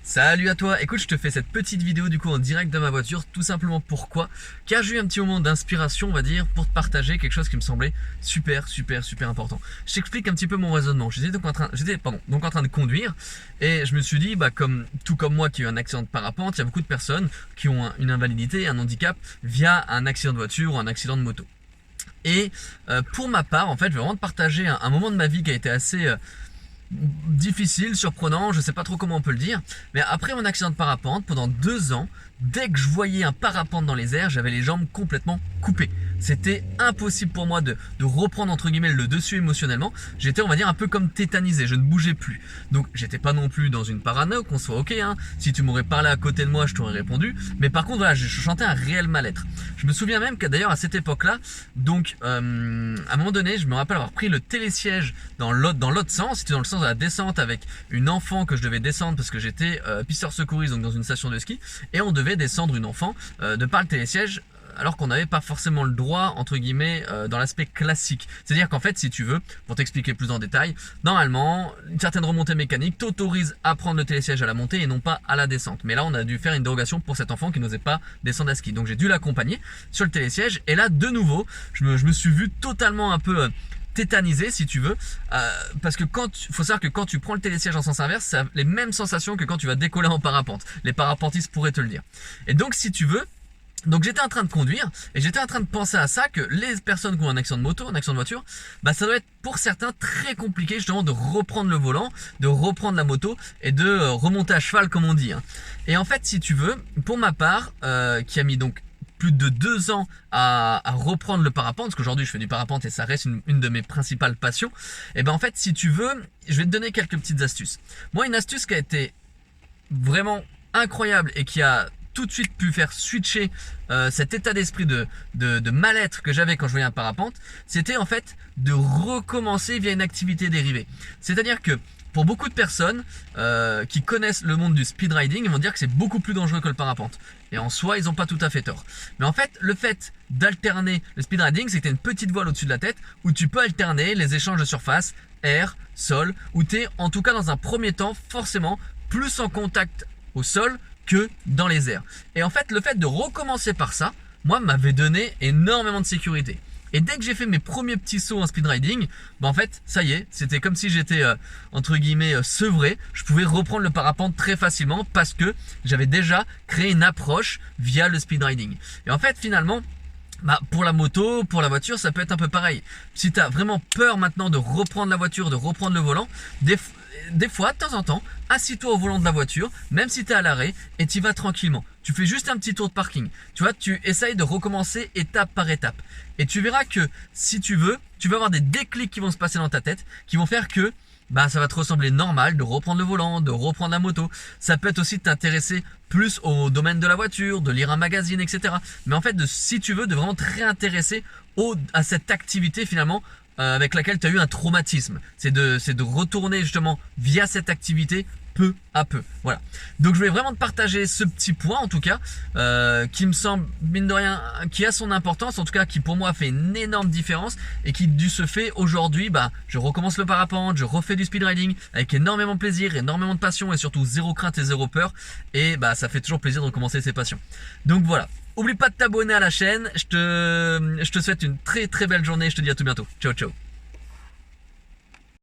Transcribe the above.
Salut à toi, écoute je te fais cette petite vidéo du coup en direct de ma voiture, tout simplement pourquoi? Car j'ai eu un petit moment d'inspiration on va dire pour te partager quelque chose qui me semblait super important. Je t'explique un petit peu mon raisonnement, j'étais donc en train de conduire et je me suis dit tout comme moi qui ai eu un accident de parapente, il y a beaucoup de personnes qui ont une invalidité, un handicap via un accident de voiture ou un accident de moto. Et pour ma part en fait je vais vraiment te partager un moment de ma vie qui a été assez difficile, surprenant, je sais pas trop comment on peut le dire, mais après mon accident de parapente, pendant 2 ans, dès que je voyais un parapente dans les airs, j'avais les jambes complètement coupées. C'était impossible pour moi de reprendre entre guillemets le dessus émotionnellement. J'étais on va dire un peu comme tétanisé, je ne bougeais plus. Donc j'étais pas non plus dans une parano, qu'on soit ok, hein. Si tu m'aurais parlé à côté de moi, je t'aurais répondu. Mais par contre voilà, je chantais un réel mal-être. Je me souviens même que d'ailleurs à cette époque-là, donc à un moment donné, je me rappelle avoir pris le télésiège dans l'autre sens, c'était dans le sens de la descente avec une enfant que je devais descendre parce que j'étais pisteur secouriste donc dans une station de ski et on devait descendre une enfant de par le télésiège alors qu'on n'avait pas forcément le droit entre guillemets dans l'aspect classique. C'est-à-dire qu'en fait si tu veux, pour t'expliquer plus en détail, normalement une certaine remontée mécanique t'autorise à prendre le télésiège à la montée et non pas à la descente. Mais là on a dû faire une dérogation pour cet enfant qui n'osait pas descendre à ski. Donc j'ai dû l'accompagner sur le télésiège et là de nouveau je me suis vu totalement un peu tétanisé si tu veux parce que faut savoir que quand tu prends le télésiège en sens inverse, ça a les mêmes sensations que quand tu vas décoller en parapente. Les parapentistes pourraient te le dire. Et donc si tu veux, donc j'étais en train de conduire et j'étais en train de penser à ça, que les personnes qui ont un accident de moto, un accident de voiture, bah ça doit être pour certains très compliqué justement de reprendre le volant, de reprendre la moto et de remonter à cheval comme on dit, hein. Et en fait si tu veux, pour ma part qui a mis donc plus de 2 ans à reprendre le parapente, parce qu'aujourd'hui je fais du parapente et ça reste une de mes principales passions, et ben en fait si tu veux, je vais te donner quelques petites astuces. Moi une astuce qui a été vraiment incroyable et qui a tout de suite pu faire switcher cet état d'esprit de mal-être que j'avais quand je voyais un parapente, c'était en fait de recommencer via une activité dérivée. C'est-à-dire que pour beaucoup de personnes qui connaissent le monde du speed riding, ils vont dire que c'est beaucoup plus dangereux que le parapente. Et en soi, ils n'ont pas tout à fait tort. Mais en fait, le fait d'alterner le speed riding, c'est que tu as une petite voile au-dessus de la tête où tu peux alterner les échanges de surface, air, sol, où tu es en tout cas dans un premier temps forcément plus en contact au sol que dans les airs. Et en fait, le fait de recommencer par ça, moi, m'avait donné énormément de sécurité. Et dès que j'ai fait mes premiers petits sauts en speed riding, bah en fait, ça y est, c'était comme si j'étais entre guillemets sevré. Je pouvais reprendre le parapente très facilement parce que j'avais déjà créé une approche via le speed riding. Et en fait, finalement, bah pour la moto, pour la voiture, ça peut être un peu pareil. Si tu as vraiment peur maintenant de reprendre la voiture, de reprendre le volant, des fois, de temps en temps, assis-toi au volant de la voiture, même si tu es à l'arrêt, et tu y vas tranquillement. Tu fais juste un petit tour de parking. Tu vois, tu essayes de recommencer étape par étape. Et tu verras que si tu veux, tu vas avoir des déclics qui vont se passer dans ta tête, qui vont faire que bah ça va te ressembler normal de reprendre le volant, de reprendre la moto. Ça peut être aussi de t'intéresser plus au domaine de la voiture, de lire un magazine, etc. Mais en fait, si tu veux, de vraiment te réintéresser à cette activité finalement avec laquelle tu as eu un traumatisme. C'est de retourner justement via cette activité peu à peu. Voilà. Donc je voulais vraiment te partager ce petit point en tout cas qui me semble mine de rien qui a son importance, en tout cas qui pour moi fait une énorme différence et qui du ce fait aujourd'hui bah je recommence le parapente, je refais du speed riding avec énormément de plaisir, énormément de passion et surtout zéro crainte et zéro peur, et bah ça fait toujours plaisir de recommencer ses passions. Donc voilà. Oublie pas de t'abonner à la chaîne, je te souhaite une très belle journée, je te dis à tout bientôt. Ciao ciao.